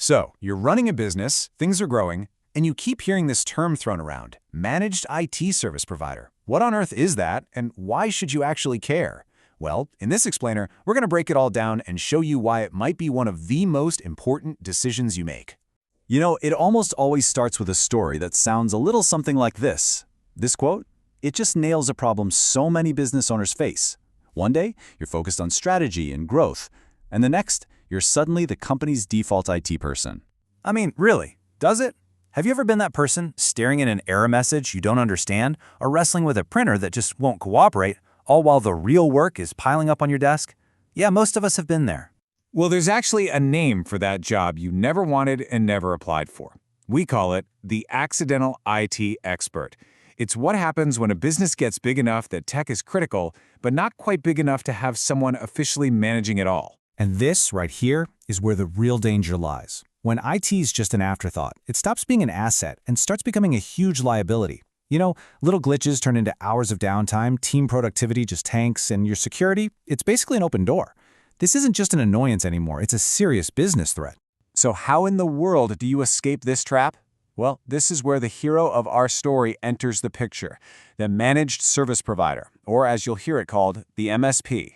So, you're running a business, things are growing, and you keep hearing this term thrown around, managed IT service provider. What on earth is that, and why should you actually care? Well, in this explainer, we're going to break it all down and show you why it might be one of the most important decisions you make. You know, it almost always starts with a story that sounds a little something like this. This quote, it just nails a problem so many business owners face. One day, you're focused on strategy and growth, and the next, you're suddenly the company's default IT person. I mean, really, does it? Have you ever been that person staring at an error message you don't understand or wrestling with a printer that just won't cooperate, all while the real work is piling up on your desk? Yeah, most of us have been there. Well, there's actually a name for that job you never wanted and never applied for. We call it the accidental IT expert. It's what happens when a business gets big enough that tech is critical, but not quite big enough to have someone officially managing it all. And this, right here, is where the real danger lies. When IT is just an afterthought, it stops being an asset and starts becoming a huge liability. You know, little glitches turn into hours of downtime, team productivity just tanks, and your security, it's basically an open door. This isn't just an annoyance anymore, it's a serious business threat. So how in the world do you escape this trap? Well, this is where the hero of our story enters the picture, the managed service provider, or as you'll hear it called, the MSP.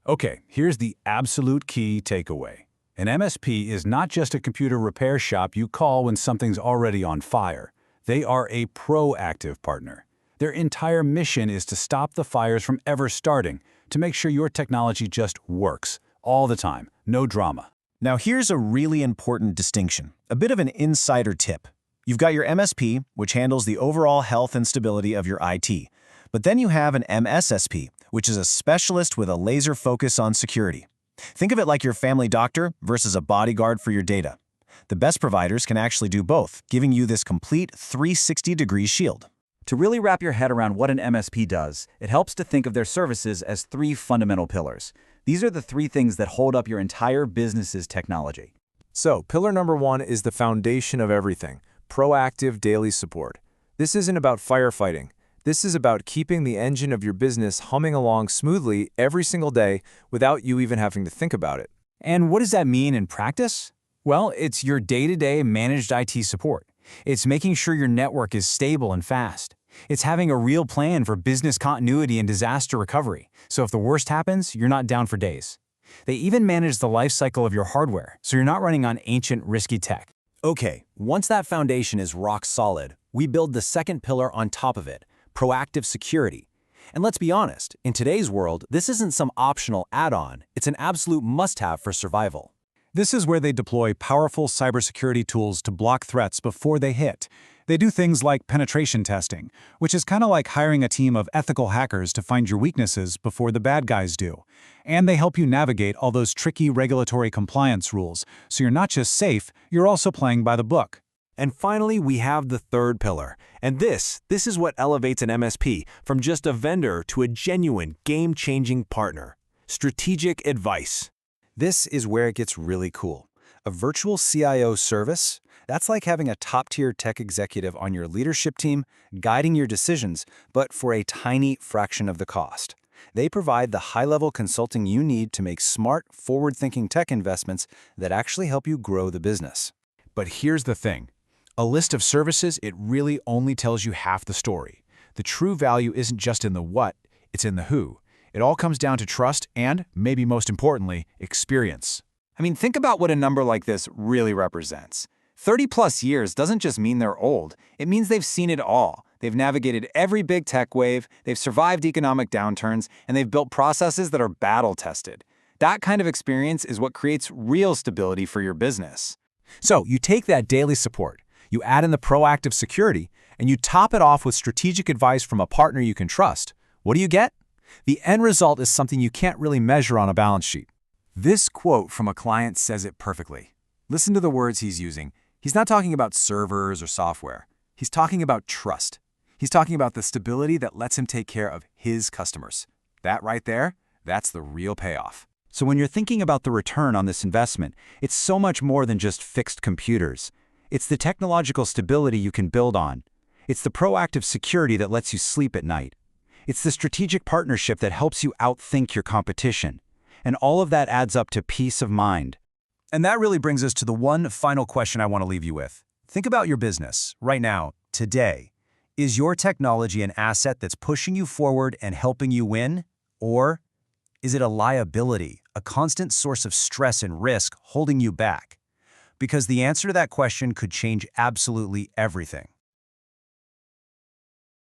Okay, here's the absolute key takeaway. An MSP is not just a computer repair shop you call when something's already on fire. They are a proactive partner. Their entire mission is to stop the fires from ever starting, to make sure your technology just works, all the time, no drama. Now here's a really important distinction, a bit of an insider tip. You've got your MSP, which handles the overall health and stability of your IT. But then you have an MSSP, which is a specialist with a laser focus on security. Think of it like your family doctor versus a bodyguard for your data. The best providers can actually do both, giving you this complete 360-degree shield. To really wrap your head around what an MSP does, it helps to think of their services as three fundamental pillars. These are the three things that hold up your entire business's technology. So, pillar number one is the foundation of everything, proactive daily support. This isn't about firefighting. This is about keeping the engine of your business humming along smoothly every single day without you even having to think about it. And what does that mean in practice? Well, it's your day-to-day managed IT support. It's making sure your network is stable and fast. It's having a real plan for business continuity and disaster recovery, so if the worst happens, you're not down for days. They even manage the life cycle of your hardware, so you're not running on ancient, risky tech. Okay, once that foundation is rock solid, we build the second pillar on top of it, proactive security. And let's be honest, in today's world, this isn't some optional add-on, it's an absolute must-have for survival. This is where they deploy powerful cybersecurity tools to block threats before they hit. They do things like penetration testing, which is kind of like hiring a team of ethical hackers to find your weaknesses before the bad guys do. And they help you navigate all those tricky regulatory compliance rules, so you're not just safe, you're also playing by the book. And finally, we have the third pillar. And this is what elevates an MSP from just a vendor to a genuine, game-changing partner. Strategic advice. This is where it gets really cool. A virtual CIO service? That's like having a top-tier tech executive on your leadership team, guiding your decisions, but for a tiny fraction of the cost. They provide the high-level consulting you need to make smart, forward-thinking tech investments that actually help you grow the business. But here's the thing. A list of services, it really only tells you half the story. The true value isn't just in the what, it's in the who. It all comes down to trust and, maybe most importantly, experience. I mean, think about what a number like this really represents. 30-plus years doesn't just mean they're old. It means they've seen it all. They've navigated every big tech wave, they've survived economic downturns, and they've built processes that are battle-tested. That kind of experience is what creates real stability for your business. So you take that daily support, you add in the proactive security, and you top it off with strategic advice from a partner you can trust. What do you get? The end result is something you can't really measure on a balance sheet. This quote from a client says it perfectly. Listen to the words he's using. He's not talking about servers or software. He's talking about trust. He's talking about the stability that lets him take care of his customers. That right there, that's the real payoff. So when you're thinking about the return on this investment, it's so much more than just fixed computers. It's the technological stability you can build on. It's the proactive security that lets you sleep at night. It's the strategic partnership that helps you outthink your competition. And all of that adds up to peace of mind. And that really brings us to the one final question I want to leave you with. Think about your business right now, today. Is your technology an asset that's pushing you forward and helping you win? Or is it a liability, a constant source of stress and risk holding you back? Because the answer to that question could change absolutely everything.